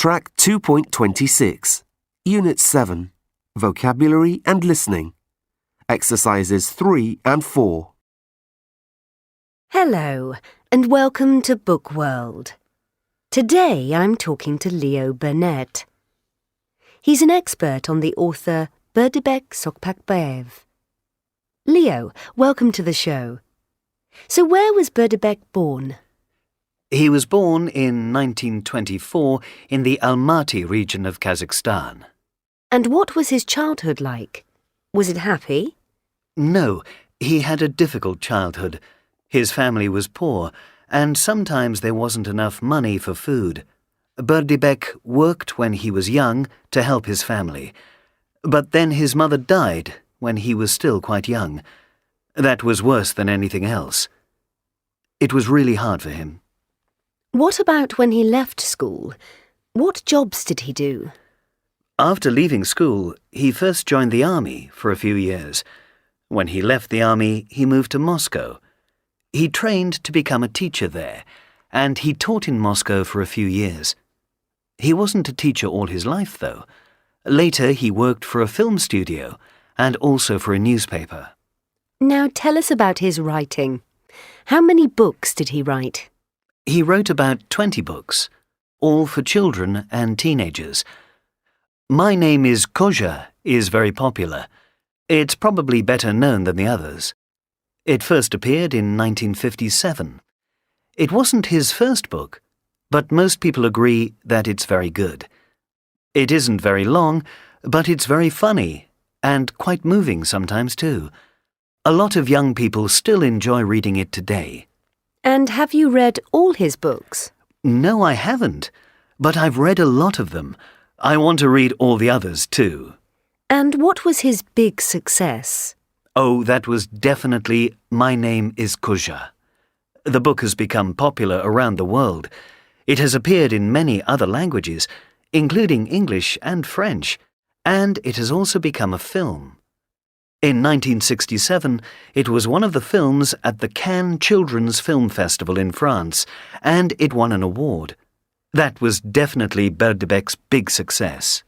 Track 2.26, Unit 7, Vocabulary and Listening. Exercises 3 and 4. Hello, and welcome to Book World. Today I'm talking to Leo Burnett. He's an expert on the author Berdebek Sokpak-Baev. Leo, welcome to the show. So where was Berdebek born? He was born in 1924 in the Almaty region of Kazakhstan. And what was his childhood like? Was it happy? No, he had a difficult childhood. His family was poor, and sometimes there wasn't enough money for food. Berdebek worked when he was young to help his family. But then his mother died when he was still quite young. That was worse than anything else. It was really hard for him. What about when he left school? What jobs did he do? After leaving school, he first joined the army for a few years. When he left the army, he moved to Moscow. He trained to become a teacher there, and he taught in Moscow for a few years. He wasn't a teacher all his life, though. Later, he worked for a film studio and also for a newspaper. Now tell us about his writing. How many books did he write? He wrote about 20 books, all for children and teenagers. My Name is Kozha is very popular. It's probably better known than the others. It first appeared in 1957. It wasn't his first book, but most people agree that it's very good. It isn't very long, but it's very funny and quite moving sometimes too. A lot of young people still enjoy reading it today. And have you read all his books? No, I haven't, but I've read a lot of them. I want to read all the others too. And what was his big success? Oh, that was definitely My Name is Kozha. The book has become popular around the world. It has appeared in many other languages, including English and French, and it has also become a film. In 1967, it was one of the films at the Cannes Children's Film Festival in France, and it won an award. That was definitely Berdebek's big success.